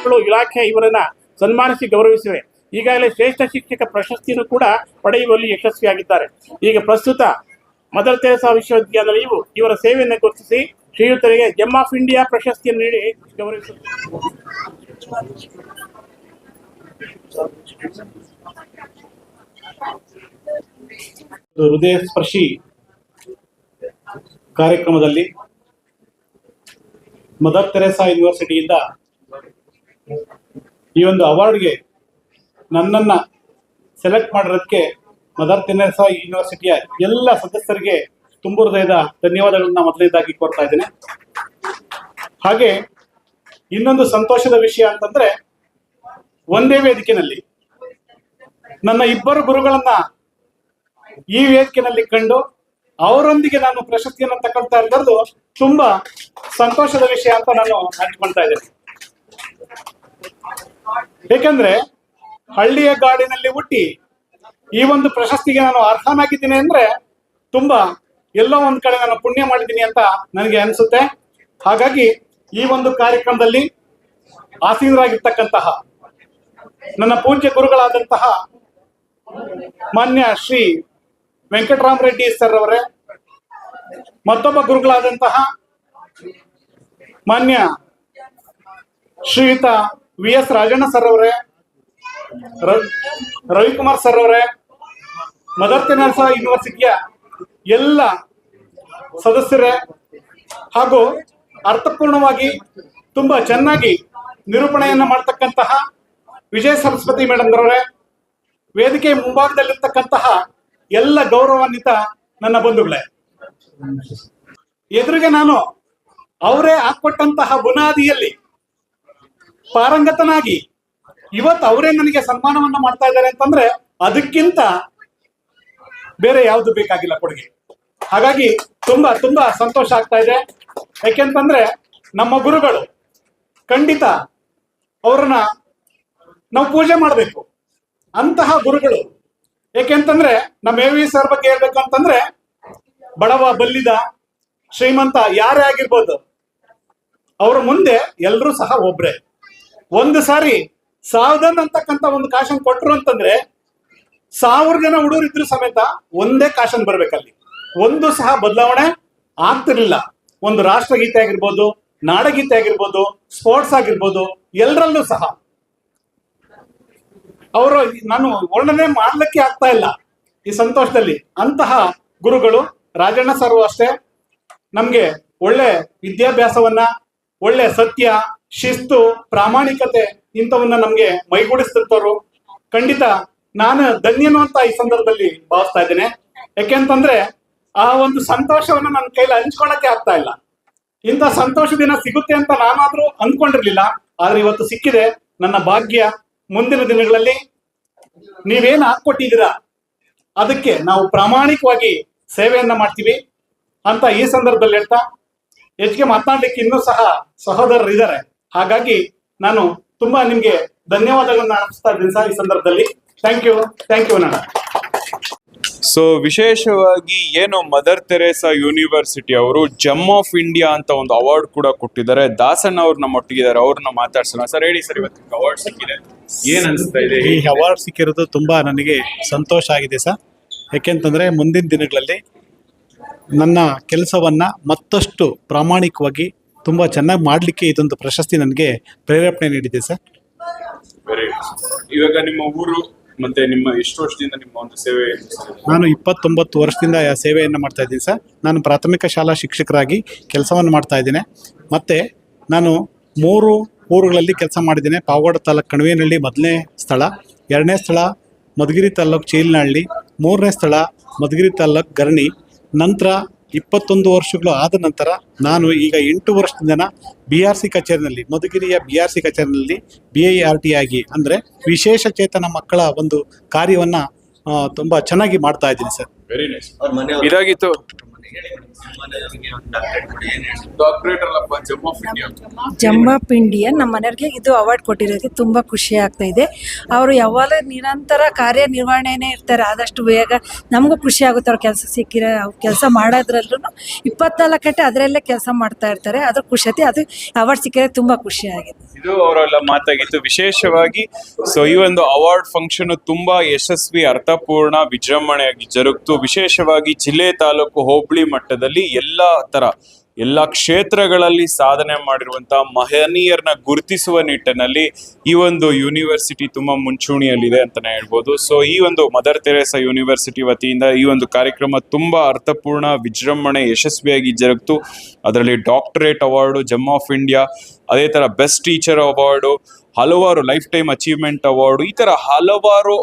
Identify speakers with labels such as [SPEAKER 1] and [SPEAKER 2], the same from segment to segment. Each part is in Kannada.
[SPEAKER 1] ಮಕ್ಕಳು ಇಲಾಖೆ ಇವರನ್ನ ಸನ್ಮಾನಿಸಿ ಗೌರವಿಸಿವೆ. ಈಗಾಗಲೇ ಶ್ರೇಷ್ಠ ಶಿಕ್ಷಕ ಪ್ರಶಸ್ತಿಯನ್ನು ಕೂಡ ಪಡೆಯುವಲ್ಲಿ ಯಶಸ್ವಿಯಾಗಿದ್ದಾರೆ. ಈಗ ಪ್ರಸ್ತುತ ಮದರ್ ತೆರೇಸಾ ವಿಶ್ವವಿದ್ಯಾಲಯವು ಇವರ ಸೇವೆಯನ್ನು ಗುರುತಿಸಿ ಶ್ರೀಯುತರಿಗೆ ಜೆಮ್ ಆಫ್ ಇಂಡಿಯಾ ಪ್ರಶಸ್ತಿಯನ್ನು ನೀಡಿ ಗೌರವಿಸುತ್ತದೆ. ಹೃದಯ ಸ್ಪರ್ಶಿ ಕಾರ್ಯಕ್ರಮದಲ್ಲಿ ಮದರ್ ತೆರೇಸಾ ಯೂನಿವರ್ಸಿಟಿಯಿಂದ ಈ ಒಂದು ಅವಾರ್ಡ್ಗೆ ನನ್ನನ್ನ ಸೆಲೆಕ್ಟ್ ಮಾಡಿರೋದಕ್ಕೆ ಮದರ್ ತೆರೇಸಾ ಯೂನಿವರ್ಸಿಟಿಯ ಎಲ್ಲ ಸದಸ್ಯರಿಗೆ ತುಂಬ ಹೃದಯದ ಧನ್ಯವಾದಗಳನ್ನ ಮೊದಲನೇದಾಗಿ ಕೋರ್ತಾ ಇದ್ದೇನೆ. ಹಾಗೆ ಇನ್ನೊಂದು ಸಂತೋಷದ ವಿಷಯ ಅಂತಂದ್ರೆ, ಒಂದೇ ವೇದಿಕೆಯಲ್ಲಿ ನನ್ನ ಇಬ್ಬರು ಗುರುಗಳನ್ನ ಈ ವೇದಿಕೆಯಲ್ಲಿ ಕಂಡು ಅವರೊಂದಿಗೆ ನಾನು ಪ್ರಶಸ್ತಿಯನ್ನು ತಗೊಳ್ತಾ ಇರೋದು ತುಂಬಾ ಸಂತೋಷದ ವಿಷಯ ಅಂತ ನಾನು ಹಂಚ್ಕೊಳ್ತಾ ಇದ್ದೇನೆ. ಏಕೆಂದ್ರೆ ಹಳ್ಳಿಯ ಗಾಡಿನಲ್ಲಿ ಹುಟ್ಟಿ ಈ ಒಂದು ಪ್ರಶಸ್ತಿಗೆ ನಾನು ಅರ್ಹನಾಗಿದ್ದೀನಿ ಅಂದ್ರೆ ತುಂಬಾ ಎಲ್ಲೋ ಒಂದ್ ಕಡೆ ನಾನು ಪುಣ್ಯ ಮಾಡಿದ್ದೀನಿ ಅಂತ ನನಗೆ ಅನಿಸುತ್ತೆ. ಹಾಗಾಗಿ ಈ ಒಂದು ಕಾರ್ಯಕ್ರಮದಲ್ಲಿ ಆಸೀನರಾಗಿರ್ತಕ್ಕಂತಹ ನನ್ನ ಪೂಜ್ಯ ಗುರುಗಳಾದಂತಹ ಮಾನ್ಯ ಶ್ರೀ ವೆಂಕಟರಾಮ ರೆಡ್ಡಿ ಸರ್ ಅವರೇ, ಮತ್ತೊಬ್ಬ ಗುರುಗಳಾದಂತಹ ಮಾನ್ಯ ಶ್ರೀಯುತ ವಿ.ಎಸ್. ರಾಜಣ್ಣ ಸರ್ ಅವರೇ, ರವಿಕುಮಾರ್ ಸರ್ ಅವರೇ, ಮದರ್ ತೆರೇಸಾ ಯೂನಿವರ್ಸಿಟಿಯ ಎಲ್ಲ ಸದಸ್ಯರೇ ಹಾಗೂ ಅರ್ಥಪೂರ್ಣವಾಗಿ ತುಂಬಾ ಚೆನ್ನಾಗಿ ನಿರೂಪಣೆಯನ್ನ ಮಾಡ್ತಕ್ಕಂತಹ ವಿಜಯ ಸರಸ್ವತಿ ಮೇಡಮ್ ಅವರೇ, ವೇದಿಕೆ ಮುಂಭಾಗದಲ್ಲಿರ್ತಕ್ಕಂತಹ ಎಲ್ಲ ಗೌರವಾನ್ವಿತ ನನ್ನ ಬಂಧುಗಳೇ, ಎದುರಿಗೆ ನಾನು ಅವರೇ ಹಾಕೊಟ್ಟಂತಹ ಬುನಾದಿಯಲ್ಲಿ ಪಾರಂಗತನಾಗಿ ಇವತ್ತು ಅವರೇ ನನಗೆ ಸನ್ಮಾನವನ್ನ ಮಾಡ್ತಾ ಇದ್ದಾರೆ ಅಂತಂದ್ರೆ ಅದಕ್ಕಿಂತ ಬೇರೆ ಯಾವುದು ಬೇಕಾಗಿಲ್ಲ ಕೊಡುಗೆ. ಹಾಗಾಗಿ ತುಂಬಾ ತುಂಬಾ ಸಂತೋಷ ಆಗ್ತಾ ಇದೆ. ಯಾಕೆಂತಂದ್ರೆ ನಮ್ಮ ಗುರುಗಳು, ಖಂಡಿತ ಅವ್ರನ್ನ ನಾವು ಪೂಜೆ ಮಾಡಬೇಕು. ಅಂತಹ ಗುರುಗಳು, ಏಕೆಂತಂದ್ರೆ ನಮ್ಮ ಎ ವಿ ಸರ್ ಬಗ್ಗೆ ಹೇಳ್ಬೇಕು ಅಂತಂದ್ರೆ ಬಡವ ಬಲ್ಲಿದ ಶ್ರೀಮಂತ ಯಾರೇ ಆಗಿರ್ಬೋದು, ಅವ್ರ ಮುಂದೆ ಎಲ್ಲರೂ ಸಹ ಒಬ್ರೆ. ಒಂದು ಸಾರಿ 1000 ಅಂತಕ್ಕಂಥ ಒಂದು ಕಾಶನ್ ಕೊಟ್ರು ಅಂತಂದ್ರೆ 1000 ಜನ ಹುಡುಗರು ಇದ್ರು ಸಮೇತ ಒಂದೇ ಕಾಶನ್ ಬರ್ಬೇಕಲ್ಲಿ. ಒಂದು ಸಹ ಬದಲಾವಣೆ ಆಗ್ತಿರ್ಲಿಲ್ಲ. ಒಂದು ರಾಷ್ಟ್ರಗೀತೆ ಆಗಿರ್ಬೋದು, ನಾಡಗೀತೆ ಆಗಿರ್ಬೋದು, ಸ್ಪೋರ್ಟ್ಸ್ ಆಗಿರ್ಬೋದು, ಎಲ್ಲರಲ್ಲೂ ಸಹ ಅವರು ನಾನು ವರ್ಣನೆ ಮಾಡ್ಲಿಕ್ಕೆ ಆಗ್ತಾ ಇಲ್ಲ ಈ ಸಂತೋಷದಲ್ಲಿ. ಅಂತಹ ಗುರುಗಳು ರಾಜಣ್ಣ ಸರ್ ಅಷ್ಟೇ ನಮ್ಗೆ ಒಳ್ಳೆ ವಿದ್ಯಾಭ್ಯಾಸವನ್ನ, ಒಳ್ಳೆ ಸತ್ಯ, ಶಿಸ್ತು, ಪ್ರಾಮಾಣಿಕತೆ ಇಂಥವನ್ನ ನಮ್ಗೆ ಮೈಗೂಡಿಸ್ತಿರ್ತವ್ರು. ಖಂಡಿತ ನಾನು ಧನ್ಯನು ಅಂತ ಈ ಸಂದರ್ಭದಲ್ಲಿ ಭಾವಿಸ್ತಾ ಇದ್ದೇನೆ. ಯಾಕೆಂತಂದ್ರೆ ಆ ಒಂದು ಸಂತೋಷವನ್ನ ನನ್ನ ಕೈಲಿ ಹಂಚ್ಕೊಳಕ್ಕೆ ಆಗ್ತಾ ಇಲ್ಲ. ಇಂಥ ಸಂತೋಷ ದಿನ ಸಿಗುತ್ತೆ ಅಂತ ನಾನಾದ್ರೂ ಅಂದ್ಕೊಂಡಿರ್ಲಿಲ್ಲ, ಆದ್ರೆ ಇವತ್ತು ಸಿಕ್ಕಿದೆ. ನನ್ನ ಭಾಗ್ಯ. ಮುಂದಿನ ದಿನಗಳಲ್ಲಿ ನೀವೇನು ಹಾಕೊಟ್ಟಿದ್ದೀರಾ ಅದಕ್ಕೆ ನಾವು ಪ್ರಾಮಾಣಿಕವಾಗಿ ಸೇವೆಯನ್ನ ಮಾಡ್ತೀವಿ ಅಂತ ಈ ಸಂದರ್ಭದಲ್ಲಿ ಹೇಳ್ತಾ, ಹೆಚ್ಚಿಗೆ ಮಾತನಾಡ್ಲಿಕ್ಕೆ ಇನ್ನೂ ಸಹ ಸಹೋದರರು ಇದ್ದಾರೆ. ಹಾಗಾಗಿ ನಾನು ತುಂಬಾ ನಿಮ್ಗೆ ಧನ್ಯವಾದಗಳನ್ನ ಅರ್ಪಿಸ್ತಾ ಇದ್ದೀನಿ ಸರ್ ಈ ಸಂದರ್ಭದಲ್ಲಿ. ಥ್ಯಾಂಕ್ ಯು ಅಣ್ಣ.
[SPEAKER 2] ಸೊ ವಿಶೇಷವಾಗಿ ಏನು ಮದರ್ ತೆರೇಸಾ ಯೂನಿವರ್ಸಿಟಿ ಅವರು ಜೆಮ್ ಆಫ್ ಇಂಡಿಯಾ ಅಂತ ಒಂದು ಅವಾರ್ಡ್ ಕೂಡ ಕೊಟ್ಟಿದ್ದಾರೆ. ದಾಸನ್ ಅವ್ರು ನಮ್ಮ ಒಟ್ಟಿಗಿದ್ದಾರೆ, ಅವ್ರನ್ನ ಮಾತಾಡ್ಸೋಣ. ಸರ್ ಹೇಳಿ ಸರ್, ಇವತ್ತು ಅವಾರ್ಡ್ ಸಿಕ್ಕಿದೆ, ಏನ್ ಅನ್ಸ್ತಾ ಇದೆ?
[SPEAKER 3] ಈ ಅವಾರ್ಡ್ ಸಿಕ್ಕಿರೋದು ತುಂಬಾ ನನಗೆ ಸಂತೋಷ ಆಗಿದೆ ಸರ್. ಯಾಕೆಂತಂದ್ರೆ ಮುಂದಿನ ದಿನಗಳಲ್ಲಿ ನನ್ನ ಕೆಲಸವನ್ನ ಮತ್ತಷ್ಟು ಪ್ರಾಮಾಣಿಕವಾಗಿ ತುಂಬಾ ಚೆನ್ನಾಗಿ ಮಾಡ್ಲಿಕ್ಕೆ ಇದೊಂದು ಪ್ರಶಸ್ತಿ ನನಗೆ ಪ್ರೇರೇಪಣೆ ನೀಡಿದೆ ಸರ್.
[SPEAKER 2] ಇವಾಗ ನಿಮ್ಮ ಊರು ಮತ್ತೆ ನಿಮ್ಮ ಎಷ್ಟು ವರ್ಷದಿಂದ ನಿಮ್ಮ ಒಂದು ಸೇವೆ?
[SPEAKER 3] ನಾನು 29 ವರ್ಷದಿಂದ ಸೇವೆಯನ್ನು ಮಾಡ್ತಾ ಇದ್ದೀನಿ ಸರ್. ನಾನು ಪ್ರಾಥಮಿಕ ಶಾಲಾ ಶಿಕ್ಷಕರಾಗಿ ಕೆಲಸವನ್ನು ಮಾಡ್ತಾ ಇದ್ದೇನೆ. ಮತ್ತೆ ನಾನು 3 ಊರುಗಳಲ್ಲಿ ಕೆಲಸ ಮಾಡಿದ್ದೇನೆ. ಪಾವಗಡ ತಾಲೂಕು ಕಣಿವೇನಹಳ್ಳಿ ಮೊದಲನೇ ಸ್ಥಳ, 2ನೇ ಸ್ಥಳ ಮಧುಗಿರಿ ತಾಲೂಕು ಚೀಲನಹಳ್ಳಿ, 3ನೇ ಸ್ಥಳ ಮಧುಗಿರಿ ತಾಲೂಕು ಗರಣಿ. ನಂತರ 21 ವರ್ಷಗಳು ಆದ ನಂತರ ನಾನು ಈಗ 8 ವರ್ಷದಿಂದ BRC ಕಚೇರಿನಲ್ಲಿ, ಮಧುಗಿರಿಯ BRC ಕಚೇರಿನಲ್ಲಿ BIRT ಆಗಿ ಅಂದರೆ ವಿಶೇಷ ಚೇತನ ಮಕ್ಕಳ ಒಂದು ಕಾರ್ಯವನ್ನ ತುಂಬಾ ಚೆನ್ನಾಗಿ ಮಾಡ್ತಾ ಇದ್ದೀನಿ ಸರ್.
[SPEAKER 2] Very nice. ಇದಾಗಿತ್ತು. ಡಾಕ್ಟರೇಟ್ ಅಲ್ಲಪ್ಪ, gem of India.
[SPEAKER 4] Gem of India ನಮ್ಮ ಮನೆಯವ್ರಿಗೆ ಇದು ಅವಾರ್ಡ್ ಕೊಟ್ಟಿರೋದಕ್ಕೆ ತುಂಬ ಖುಷಿ ಆಗ್ತಾ ಇದೆ. ಅವರು ಯಾವಾಗಲೂ ನಿರಂತರ ಕಾರ್ಯನಿರ್ವಹಣೆನೇ ಇರ್ತಾರೆ. ಆದಷ್ಟು ಬೇಗ ನಮಗೂ ಖುಷಿ ಆಗುತ್ತೆ ಅವ್ರ ಕೆಲಸ ಸಿಕ್ಕಿರೋ ಕೆಲಸ ಮಾಡೋದ್ರಲ್ಲೂ 24 ಗಂಟೆ ಅದರಲ್ಲೇ ಕೆಲಸ ಮಾಡ್ತಾ ಇರ್ತಾರೆ. ಅದ್ರ ಖುಷಿ ಅದು ಅವಾರ್ಡ್ ಸಿಕ್ಕಿರೋದು ತುಂಬ ಖುಷಿ ಆಗಿದೆ.
[SPEAKER 2] ಇದು ಅವರೆಲ್ಲ ಮಾತಾಗಿತ್ತು. ವಿಶೇಷವಾಗಿ ಸೊ ಈ ಒಂದು ಅವಾರ್ಡ್ ಫಂಕ್ಷನ್ ತುಂಬಾ ಯಶಸ್ವಿ, ಅರ್ಥಪೂರ್ಣ, ವಿಜೃಂಭಣೆಯಾಗಿ ಜರುಗಿತು. ವಿಶೇಷವಾಗಿ ಜಿಲ್ಲೆ, ತಾಲೂಕು, ಹೋಬಳಿ ಮಟ್ಟದಲ್ಲಿ ಎಲ್ಲ ಕ್ಷೇತ್ರಗಳಲ್ಲಿ ಸಾಧನೆ ಮಾಡಿರುವಂತಹ ಮಹನೀಯರನ್ನ ಗುರುತಿಸುವ ನಿಟ್ಟಿನಲ್ಲಿ ಈ ಒಂದು ಯೂನಿವರ್ಸಿಟಿ ತುಂಬಾ ಮುಂಚೂಣಿಯಲ್ಲಿದೆ ಅಂತಾನೆ ಹೇಳ್ಬೋದು. ಸೊ ಈ ಒಂದು ಮದರ್ ತೆರೇಸಾ ಯೂನಿವರ್ಸಿಟಿ ವತಿಯಿಂದ ಈ ಒಂದು ಕಾರ್ಯಕ್ರಮ ತುಂಬಾ ಅರ್ಥಪೂರ್ಣ, ವಿಜೃಂಭಣೆ, ಯಶಸ್ವಿಯಾಗಿ ಜರುಗಿತು. ಅದರಲ್ಲಿ doctorate award, gem of India, ಅದೇ ತರ ಬೆಸ್ಟ್ ಟೀಚರ್ ಅವಾರ್ಡು, ಹಲವಾರು ಲೈಫ್ ಟೈಮ್ ಅಚೀವ್ಮೆಂಟ್ ಅವಾರ್ಡು, ಈ ತರ ಹಲವಾರು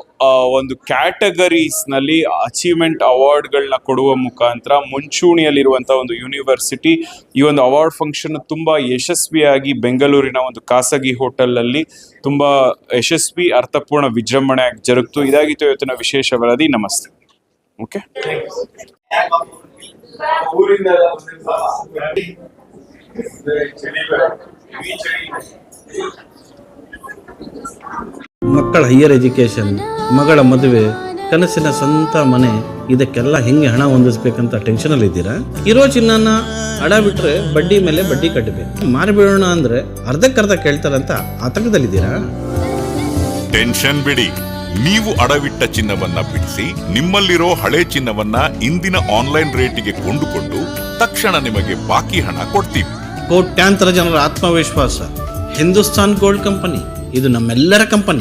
[SPEAKER 2] ಒಂದು ಕ್ಯಾಟಗರೀಸ್ ನಲ್ಲಿ ಅಚೀವ್ಮೆಂಟ್ ಅವಾರ್ಡ್ಗಳನ್ನ ಕೊಡುವ ಮುಖಾಂತರ ಮುಂಚೂಣಿಯಲ್ಲಿರುವಂತಹ ಒಂದು ಯೂನಿವರ್ಸಿಟಿ ಈ ಒಂದು ಅವಾರ್ಡ್ ಫಂಕ್ಷನ್ ತುಂಬಾ ಯಶಸ್ವಿಯಾಗಿ ಬೆಂಗಳೂರಿನ ಒಂದು ಖಾಸಗಿ ಹೋಟೆಲ್ ಅಲ್ಲಿ ತುಂಬಾ ಯಶಸ್ವಿ, ಅರ್ಥಪೂರ್ಣ, ವಿಜೃಂಭಣೆಯಾಗಿ ಜರುಗಿತು. ಇದಾಗಿತ್ತು ಇವತ್ತಿನ ವಿಶೇಷ ವರದಿ. ನಮಸ್ತೆ. ಓಕೆ.
[SPEAKER 5] ಮಕ್ಕಳ ಹೈಯರ್ ಎಜುಕೇಷನ್, ಮಗಳ ಮದುವೆ, ಕನಸಿನ ಸ್ವಂತ ಮನೆ, ಇದಕ್ಕೆಲ್ಲ ಹೆಂಗೆ ಹಣ ಹೊಂದಿಸ್ಬೇಕಂತ ಟೆನ್ಷನಲ್ಲಿ ಇದ್ದೀರಾ? ಇರೋ ಚಿನ್ನನ ಅಡ ಬಿಟ್ರೆ ಬಡ್ಡಿ ಮೇಲೆ ಬಡ್ಡಿ ಕಟ್ಟಬೇಕು. ಮಾರಿಬಿಡೋಣ ಅಂದ್ರೆ ಅರ್ಧಕ್ಕರ್ಧ ಕೇಳ್ತಾರಂತ ಆತಂಕದಲ್ಲಿದ್ದೀರಾ?
[SPEAKER 6] ಟೆನ್ಷನ್ ಬಿಡಿ. ನೀವು ಅಡವಿಟ್ಟ ಚಿನ್ನವನ್ನ ಬಿಡಿಸಿ ನಿಮ್ಮಲ್ಲಿರೋ ಹಳೆ ಚಿನ್ನವನ್ನ ಇಂದಿನ ಆನ್ಲೈನ್ ರೇಟಿಗೆ ಕೊಂಡುಕೊಂಡು ತಕ್ಷಣ ನಿಮಗೆ ಬಾಕಿ ಹಣ ಕೊಡ್ತೀವಿ.
[SPEAKER 5] ಕೋಟ್ಯಾಂತರ ಜನರ ಆತ್ಮವಿಶ್ವಾಸ ಹಿಂದೂಸ್ತಾನ್ ಗೋಲ್ಡ್ ಕಂಪನಿ. ಇದು ನಮ್ಮೆಲ್ಲರ ಕಂಪನಿ.